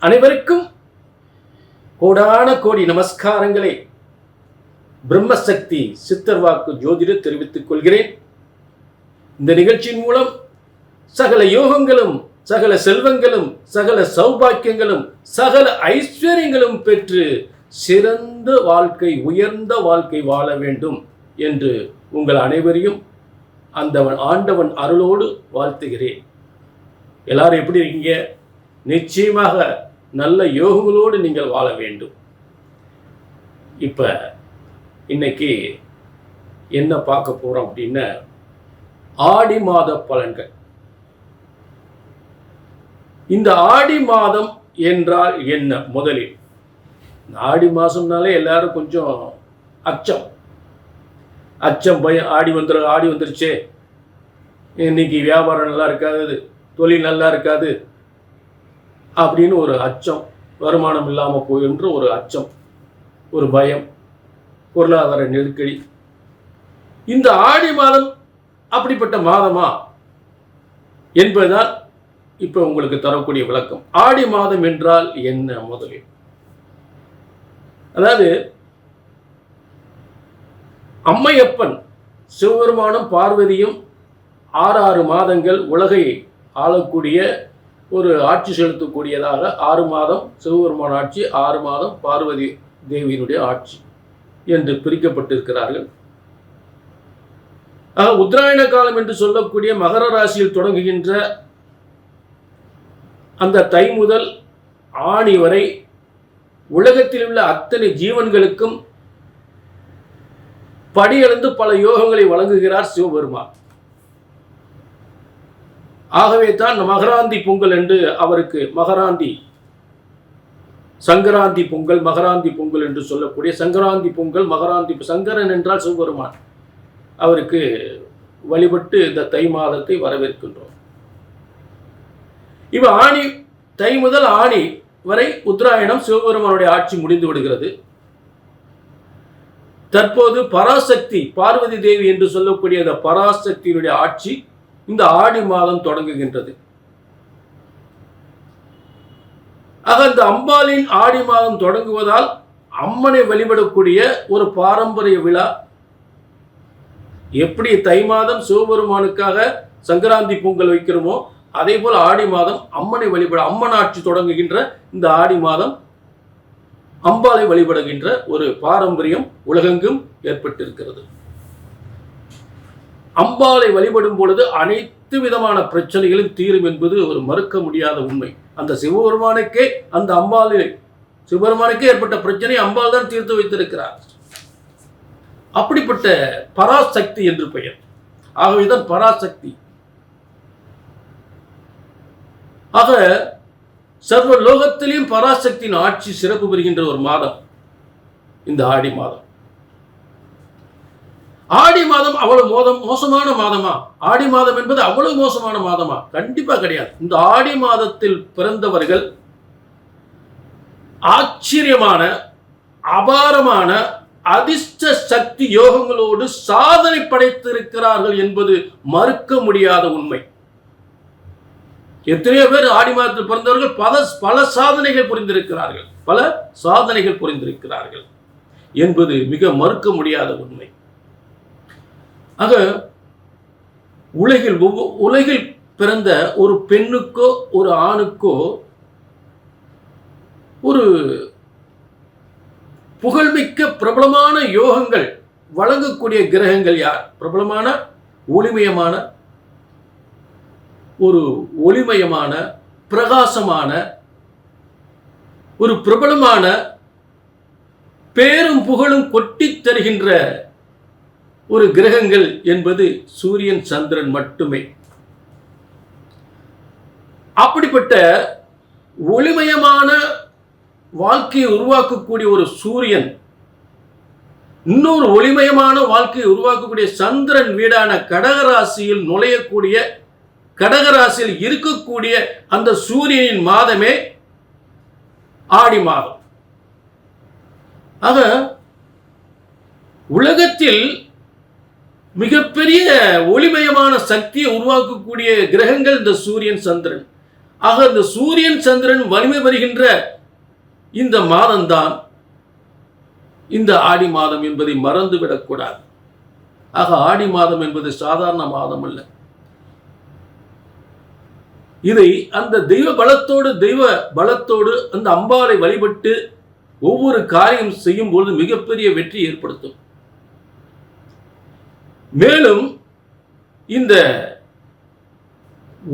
அனைவருக்கும் கோடான கோடி நமஸ்காரங்களை பிரம்மசக்தி சித்தர் வாக்கு ஜோதிடர் தெரிவித்துக் கொள்கிறேன். இந்த நிகழ்ச்சியின் மூலம் சகல யோகங்களும், சகல செல்வங்களும், சகல சௌபாக்கியங்களும், சகல ஐஸ்வர்யங்களும் பெற்று சிறந்த வாழ்க்கை, உயர்ந்த வாழ்க்கை வாழ வேண்டும் என்று உங்கள் அனைவரையும் அந்த ஆண்டவன் அருளோடு வாழ்த்துகிறேன். எல்லாரும் எப்படி இருக்கீங்க? நிச்சயமாக நல்ல யோகங்களோடு நீங்கள் வாழ வேண்டும். இப்போ இன்னைக்கு என்ன பார்க்க போகிறோம் அப்படின்னா, ஆடி மாத பலன்கள். இந்த ஆடி மாதம் என்றால் என்ன? முதலில் ஆடி மாதம்னாலே எல்லாரும் கொஞ்சம் அச்சம் பயம். ஆடி வந்துருச்சே, இன்னைக்கு வியாபாரம் நல்லா இருக்காது, தொழில் நல்லா இருக்காது அப்படின்னு ஒரு அச்சம், வருமானம் இல்லாமல் போயின்ற ஒரு அச்சம், ஒரு பயம், பொருளாதார நெருக்கடி. இந்த ஆடி மாதம் அப்படிப்பட்ட மாதமா என்பதுதான் இப்போ உங்களுக்கு தரக்கூடிய விளக்கம். ஆடி மாதம் என்றால் என்ன? முதலில் அதாவது அம்மையப்பன் சிவபெருமானும் பார்வதியும் 6 மாதங்கள் உலகை ஆளக்கூடிய ஒரு ஆட்சி செலுத்தக்கூடியதாக 6 மாதம் சிவபெருமான ஆட்சி, 6 மாதம் பார்வதி தேவியினுடைய ஆட்சி என்று பிரிக்கப்பட்டிருக்கிறார்கள். ஆக உத்தராயண காலம் என்று சொல்லக்கூடிய மகர ராசியில் தொடங்குகின்ற அந்த தை முதல் ஆணி வரை உலகத்தில் உள்ள அத்தனை ஜீவன்களுக்கும் படியளந்து பல யோகங்களை வழங்குகிறார் சிவபெருமான். ஆகவே தான் மகராந்தி பொங்கல் என்று அவருக்கு சங்கராந்தி பொங்கல், மகராந்தி பொங்கல் என்று சொல்லக்கூடிய சங்கராந்தி பொங்கல், மகராந்தி. சங்கரன் என்றால் சிவபெருமான். அவருக்கு வழிபட்டு இந்த தை மாதத்தை வரவேற்கின்றோம். இவ தை முதல் ஆணி வரை உத்தராயணம் சிவபெருமானுடைய ஆட்சி முடிந்து விடுகிறது. தற்போது பராசக்தி பார்வதி தேவி என்று சொல்லக்கூடிய அந்த பராசக்தியினுடைய ஆட்சி இந்த ஆடி மாதம் தொடங்குகின்றது. ஆக இந்த அம்பாளின் ஆடி மாதம் தொடங்குவதால் அம்மனை வழிபடக்கூடிய ஒரு பாரம்பரிய விழா. எப்படி தை மாதம் சிவபெருமானுக்காக சங்கராந்தி பொங்கல் வைக்கிறோமோ, அதே போல் ஆடி மாதம் அம்மனை வழிபட, அம்மன் ஆட்சி தொடங்குகின்ற இந்த ஆடி மாதம் அம்பாளை வழிபடுகின்ற ஒரு பாரம்பரியம் உலகெங்கும் ஏற்பட்டிருக்கிறது. அம்பாளை வழிபடும் பொழுது அனைத்து விதமான பிரச்சனைகளும் தீரும் என்பது ஒரு மறுக்க முடியாத உண்மை. அந்த சிவபெருமானுக்கே ஏற்பட்ட பிரச்சனை அம்பாள் தான் தீர்த்து வைத்திருக்கிறார். அப்படிப்பட்ட பராசக்தி என்று பெயர். ஆகவேதான் பராசக்தி. ஆக சர்வ லோகத்திலையும் பராசக்தியின் ஆட்சி சிறப்பு பெறுகின்ற ஒரு மாதம் இந்த ஆடி மாதம். ஆடி மாதம் அவ்வளவு மோசமான மாதமா? ஆடி மாதம் என்பது அவ்வளவு மோசமான மாதமா? கண்டிப்பா கிடையாது. இந்த ஆடி மாதத்தில் பிறந்தவர்கள் ஆச்சரியமான, அபாரமான அதிர்ஷ்ட சக்தி யோகங்களோடு சாதனை படைத்திருக்கிறார்கள் என்பது மறுக்க முடியாத உண்மை. எத்தனையோ பேர் ஆடி மாதத்தில் பிறந்தவர்கள் பல சாதனைகள் புரிந்திருக்கிறார்கள் என்பது மிக மறுக்க முடியாத உண்மை. ஆக உலகில் பிறந்த ஒரு பெண்ணுக்கோ ஒரு ஆணுக்கோ ஒரு புகழ்மிக்க பிரபலமான யோகங்கள் வழங்கக்கூடிய கிரகங்கள் யார்? பிரபலமான ஒளிமயமான பிரகாசமான ஒரு பிரபலமான பேரும் புகழும் கொட்டித் தருகின்ற ஒரு கிரகங்கள் என்பது சூரியன், சந்திரன் மட்டுமே. அப்படிப்பட்ட ஒளிமயமான வாழ்க்கையை உருவாக்கக்கூடிய ஒரு சூரியன், இன்னொரு ஒளிமயமான வாழ்க்கையை உருவாக்கக்கூடிய சந்திரன் வீடான கடகராசியில் கடகராசியில் இருக்கக்கூடிய அந்த சூரியனின் மாதமே ஆடி மாதம். ஆக உலகத்தில் மிகப்பெரிய ஒளிமயமான சக்தியை உருவாக்கக்கூடிய கிரகங்கள் இந்த சூரியன், சந்திரன். ஆக இந்த சூரியன் சந்திரன் வலிமை பெறுகின்ற இந்த மாதம்தான் இந்த ஆடி மாதம் என்பதை மறந்துவிடக்கூடாது. ஆக ஆடி மாதம் என்பது சாதாரண மாதம் அல்ல. இதை அந்த தெய்வ பலத்தோடு அந்த அம்பாளை வழிபட்டு ஒவ்வொரு காரியம் செய்யும் பொழுது மிகப்பெரிய வெற்றி ஏற்படுத்தும். மேலும் இந்த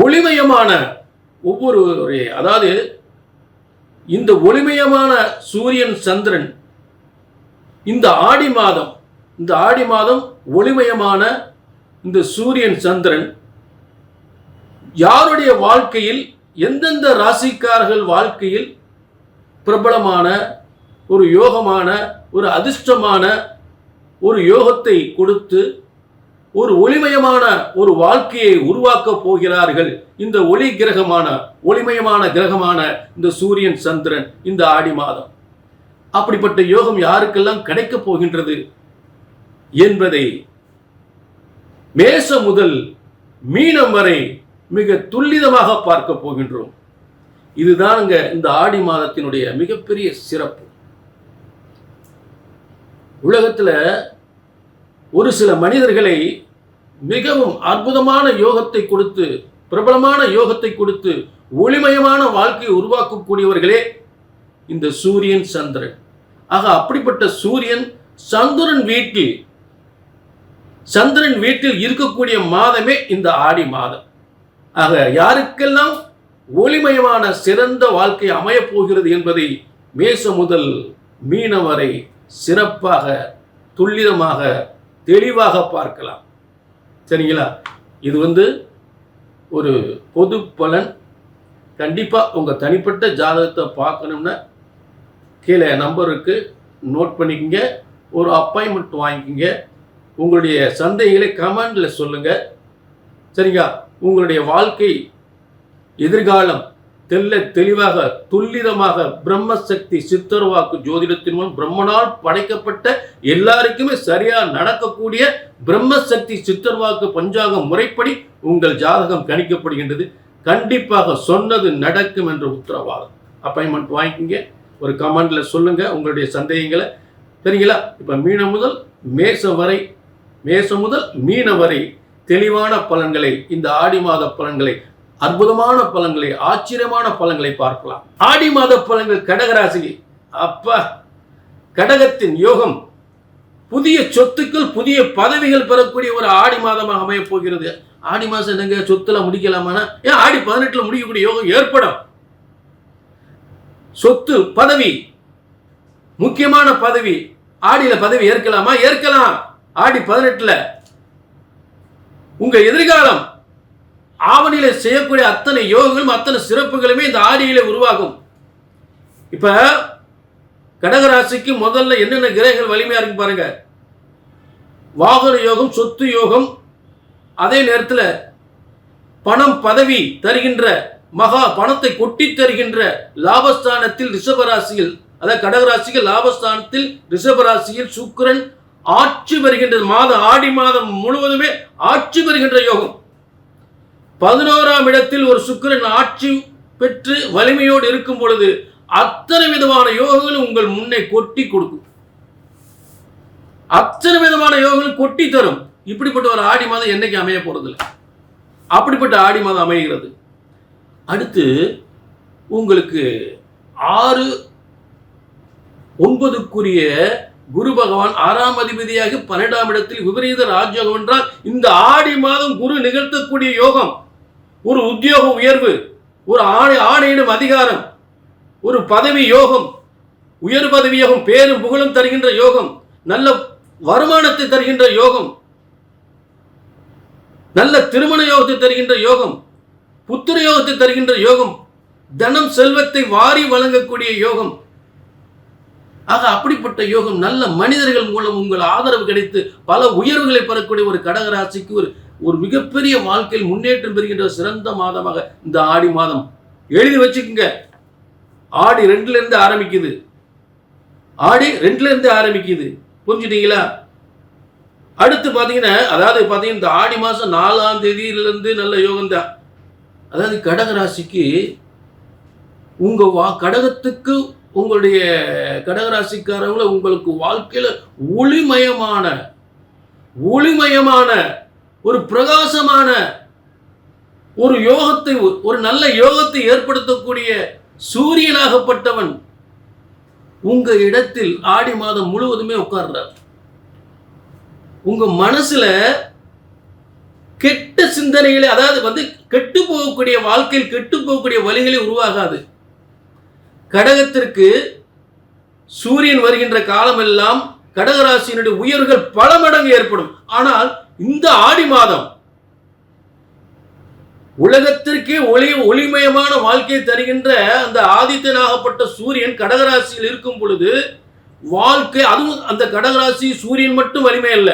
ஒளிமயமான அதாவது இந்த ஒளிமயமான சூரியன் சந்திரன் இந்த ஆடி மாதம் ஒளிமயமான இந்த சூரியன் சந்திரன் யாருடைய வாழ்க்கையில் எந்தெந்த ராசிக்காரர்கள் வாழ்க்கையில் பிரபலமான ஒரு யோகமான ஒரு அதிர்ஷ்டமான ஒரு யோகத்தை கொடுத்து ஒரு ஒளிமயமான ஒரு வாழ்க்கையை உருவாக்க போகிறார்கள். இந்த ஒளிமயமான கிரகமான இந்த சூரியன் சந்திரன் இந்த ஆடி மாதம் அப்படிப்பட்ட யோகம் யாருக்கெல்லாம் கிடைக்கப் போகின்றது என்பதை மேஷம் முதல் மீனம் வரை மிக துல்லிதமாக பார்க்க போகின்றோம். இதுதானுங்க இந்த ஆடி மாதத்தினுடைய மிகப்பெரிய சிறப்பு. உலகத்தில் ஒரு சில மனிதர்களை மிகவும் அற்புதமான யோகத்தை கொடுத்து பிரபலமான யோகத்தை கொடுத்து ஒளிமயமான வாழ்க்கையை உருவாக்கக்கூடியவர்களே இந்த சூரியன் சந்திரன். ஆக அப்படிப்பட்ட சந்திரன் வீட்டில் இருக்கக்கூடிய மாதமே இந்த ஆடி மாதம். ஆக யாருக்கெல்லாம் ஒளிமயமான சிறந்த வாழ்க்கை அமையப் போகிறது என்பதை மேஷம் முதல் மீனம் வரை சிறப்பாக துல்லிதமாக தெளிவாக பார்க்கலாம். சரிங்களா? இது ஒரு பொது பலன். கண்டிப்பாக உங்கள் தனிப்பட்ட ஜாதகத்தை பார்க்கணும்னா கீழே நம்பருக்கு நோட் பண்ணிக்கங்க, ஒரு அப்பாயின்மெண்ட் வாங்கிக்கங்க, உங்களுடைய சந்தேகங்களை கமெண்டில் சொல்லுங்கள். சரிங்களா? உங்களுடைய வாழ்க்கை எதிர்காலம் தெளிவாக துல்லிதமாக பிரம்மசக்தி சித்தர்வாக்கு ஜோதிடத்தின் மூலம் பிரம்மனால் படைக்கப்பட்ட எல்லாருக்குமே சரியா நடக்கக்கூடிய பிரம்மசக்தி சித்தர்வாக்கு பஞ்சாங்க முறைப்படி உங்கள் ஜாதகம் கணிக்கப்படுகின்றது. கண்டிப்பாக சொன்னது நடக்கும் என்ற உத்தரவாதம். அப்பாயின்மெண்ட் வாங்கிக்கிங்க, ஒரு கமெண்ட்ல சொல்லுங்க உங்களுடைய சந்தேகங்களை. சரிங்களா? இப்ப மீனம் முதல் மேஷம் முதல் மீனம் வரை தெளிவான பலன்களை, இந்த ஆடி மாத பலன்களை, அற்புதமான பலன்களை, ஆச்சரியமான பலன்களை பார்க்கலாம். ஆடி மாத பலன்கள் கடகராசி. அப்பா, கடகத்தின் யோகம் புதிய சொத்துக்கள் புதிய பதவிகள் பெறக்கூடிய ஒரு ஆடி மாதமாக அமைய போகிறது. ஆடி மாசம் என்னங்க சொத்துல முடிக்கலாமா? ஏன் ஆடி 18 முடிக்கக்கூடிய யோகம் ஏற்படும். சொத்து பதவி, முக்கியமான பதவி, ஆடியில பதவி ஏற்கலாமா? ஏற்கலாம். ஆடி 18 உங்க எதிர்காலம் ஆவணியில செய்யக்கூடிய அத்தனை யோகங்களும் அத்தனை சிறப்புகளுமே இந்த ஆடியில உருவாகும். இப்ப கடகராசிக்கு முதல்ல என்னென்ன கிரகங்கள் வலிமையா இருக்கு பாருங்க. வாகன யோகம், சொத்து யோகம், அதே நேரத்தில் பணம் பதவி தருகின்ற பணத்தை கொட்டி தருகின்ற லாபஸ்தானத்தில் ரிஷபராசியில், அதாவது கடகராசிக்கு லாபஸ்தானத்தில் ரிஷபராசியில் சுக்கிரன் ஆட்சி பெறுகின்ற மாதம். ஆடி மாதம் முழுவதுமே ஆட்சி பெறுகின்ற யோகம். 11ஆம் இடத்தில் ஒரு சுக்கிரன் ஆட்சி பெற்று வலிமையோடு இருக்கும் பொழுது அத்தனை விதமான யோகங்களும் உங்கள் முன்னே கொட்டி கொடுக்கும். அத்தனை விதமான யோகங்களும் கொட்டி தரும். இப்படிப்பட்ட ஒரு ஆடி மாதம் என்னைக்கு அமைய போறதில்லை. அப்படிப்பட்ட ஆடி மாதம் அமைகிறது. அடுத்து உங்களுக்கு 6, 9க்குரிய குரு பகவான் 6ஆம் அதிபதியாக 12ஆம் இடத்தில் விபரீத ராஜயோகம் என்றால் இந்த ஆடி மாதம் குரு நிகழ்த்தக்கூடிய யோகம். ஒரு உத்தியோக உயர்வு, ஒரு ஆணையிடும் அதிகாரம், ஒரு பதவி யோகம், உயர் பதவி யோகம், பேரும் புகழும் தருகின்ற யோகம், நல்ல வருமானத்தை தருகின்ற யோகம், நல்ல திருமண யோகத்தை தருகின்ற யோகம், புத்திர யோகத்தை தருகின்ற யோகம், தனம் செல்வத்தை வாரி வழங்கக்கூடிய யோகம். ஆக அப்படிப்பட்ட யோகம், நல்ல மனிதர்கள் மூலம் உங்கள் ஆதரவு கிடைத்து பல உயர்வுகளை பெறக்கூடிய ஒரு கடகராசிக்கு ஒரு மிகப்பெரிய வாழ்க்கையில் முன்னேற்றம் பெறுகின்ற சிறந்த மாதமாக இந்த ஆடி மாதம். எழுதி வச்சுக்கோங்க. ஆடி 2ல இருந்து ஆரம்பிக்குது. ஆடி 2ல இருந்து ஆரம்பிக்குது. புரிஞ்சுட்டீங்களா? அடுத்து பாத்தீங்கன்னா, அதாவது பாத்தீங்கன்னா இந்த ஆடி மாசம் 4ஆம் தேதியிலிருந்து நல்ல யோகம் தான். அதாவது கடகராசிக்கு கடகத்துக்கு உங்களுடைய கடகராசிக்காரங்கள உங்களுக்கு வாழ்க்கையில ஒளிமயமான ஒரு பிரகாசமான ஒரு யோகத்தை, ஒரு நல்ல யோகத்தை ஏற்படுத்தக்கூடிய சூரியனாகப்பட்டவன் உங்க இடத்தில் ஆடி மாதம் முழுவதுமே உட்கார்றார். உங்க மனசுல கெட்ட சிந்தனைகளை, அதாவது கெட்டு போகக்கூடிய வாழ்க்கையில் கெட்டு போகக்கூடிய வழிகளை உருவாகாது. கடகத்திற்கு சூரியன் வருகின்ற காலமெல்லாம் கடகராசியினுடைய உயர்வுகள் பல மடங்கு ஏற்படும். ஆனால் இந்த ஆடி மாதம் உலகத்திற்கே ஒளிமயமான வாழ்க்கையை தருகின்ற அந்த ஆதித்யனாகப்பட்ட சூரியன் கடகராசியில் இருக்கும் பொழுது வாழ்க்கை, அதுவும் அந்த கடகராசி சூரியன் மட்டும் வலிமை அல்ல,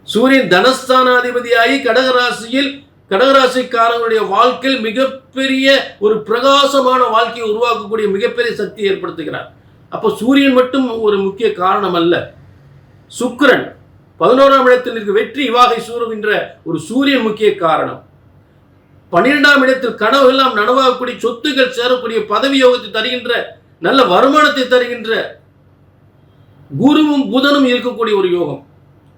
சூரியன் தனஸ்தானாதிபதியாகி கடகராசிக்காரங்களுடைய வாழ்க்கையில் மிகப்பெரிய ஒரு பிரகாசமான வாழ்க்கையை உருவாக்கக்கூடிய மிகப்பெரிய சக்தியை ஏற்படுத்துகிறார். அப்போ சூரியன் மட்டும் ஒரு முக்கிய காரணம் அல்ல. சுக்கிரன் 11ஆம் இடத்தில் இருக்க வெற்றி வாகை சூறுகின்ற ஒரு சூரியன் முக்கிய காரணம். 12ஆம் இடத்தில் கனவு எல்லாம் நனவாகக்கூடிய, சொத்துக்கள் சேரக்கூடிய, பதவி யோகத்தை தருகின்ற, நல்ல வருமானத்தை தருகின்ற குருவும் புதனும் இருக்கக்கூடிய ஒரு யோகம்.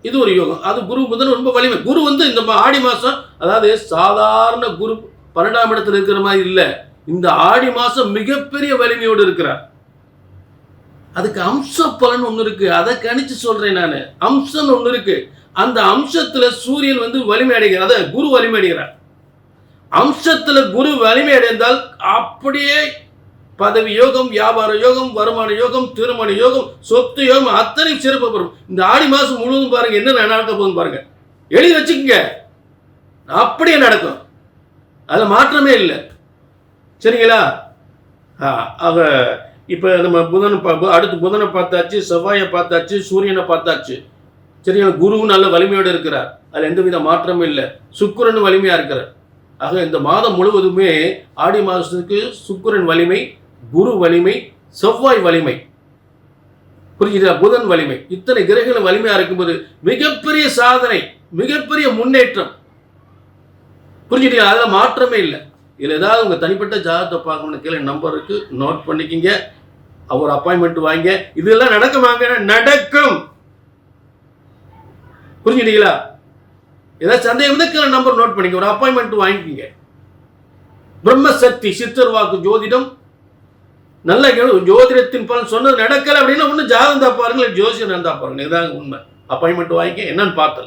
இது ஒரு யோகம். அது குரு புதன் ரொம்ப வலிமை. குரு இந்த ஆடி மாசம், அதாவது சாதாரண குரு 12ஆம் இடத்தில் இருக்கிற மாதிரி இல்லை, இந்த ஆடி மாசம் மிகப்பெரிய வலிமையோடு இருக்கிறார். அதுக்கு அம்ச பலன் ஒன்று இருக்கு, அதை கணிச்சு சொல்றேன் நான். அம்சம் ஒன்று இருக்கு. அந்த அம்சத்துல சூரியன் வலிமை அடைகிறார், அதாவது குரு வலிமை அடைகிறார். அம்சத்துல குரு வலிமை அடைந்தால் அப்படியே பதவி யோகம், வியாபார யோகம், வருமான யோகம், திருமண யோகம், சொத்து யோகம் அத்தனை சிறப்பு பெறும். இந்த ஆடி மாசம் முழுவதும் பாருங்க என்ன நடக்க போகுதுன்னு பாருங்க, எழுதி வச்சுக்கோங்க, அப்படியே நடக்கும், அதுல மாற்றமே இல்லை. சரிங்களா? அவ இப்ப நம்ம அடுத்து புதனை பார்த்தாச்சு, செவ்வாயை பார்த்தாச்சு, சூரியனை பார்த்தாச்சு. சரிங்களா? குருவும் நல்ல வலிமையோடு இருக்கிறார், அதுல எந்தவித மாற்றமும் இல்லை. சுக்கிரன் வலிமையா இருக்கிறார். ஆக இந்த மாதம் முழுவதுமே ஆடி மாதத்துக்கு சுக்கிரன் வலிமை, குரு வலிமை, செவ்வாய் வலிமை, புரிஞ்சுதா? புதன் வலிமை, இத்தனை கிரகங்கள் வலிமையா இருக்கும்போது மிகப்பெரிய சாதனை, மிகப்பெரிய முன்னேற்றம். புரிஞ்சுட்டீங்களா? அதுல மாற்றமே இல்லை. இதுல ஏதாவது உங்க தனிப்பட்ட ஜாதகத்தை பார்க்கணும்னு கீழே நம்பர் இருக்கு, நோட் பண்ணிக்கிங்க, ஒரு அப்பாயின்மெண்ட் வாங்க. இதெல்லாம் நடக்குமாங்க? நடக்கும். புரிஞ்சுட்டீங்களா? ஏதாவது சந்தேகம் கீழே நம்பர் நோட் பண்ணிக்க, ஒரு அப்பாயின்மெண்ட் வாங்கிக்கிங்க. பிரம்மசக்தி சித்தர் வாக்கு ஜோதிடம், நல்ல ஜோதிடத்தின் பலன் சொன்னது நடக்கல அப்படின்னா ஒன்னும் ஜாதகம் தான் பாருங்க, ஜோசியம் தான் பாருங்க, இதாங்க உண்மை. அப்பாயின்மெண்ட் வாங்கிக்க, என்னன்னு பார்த்தல.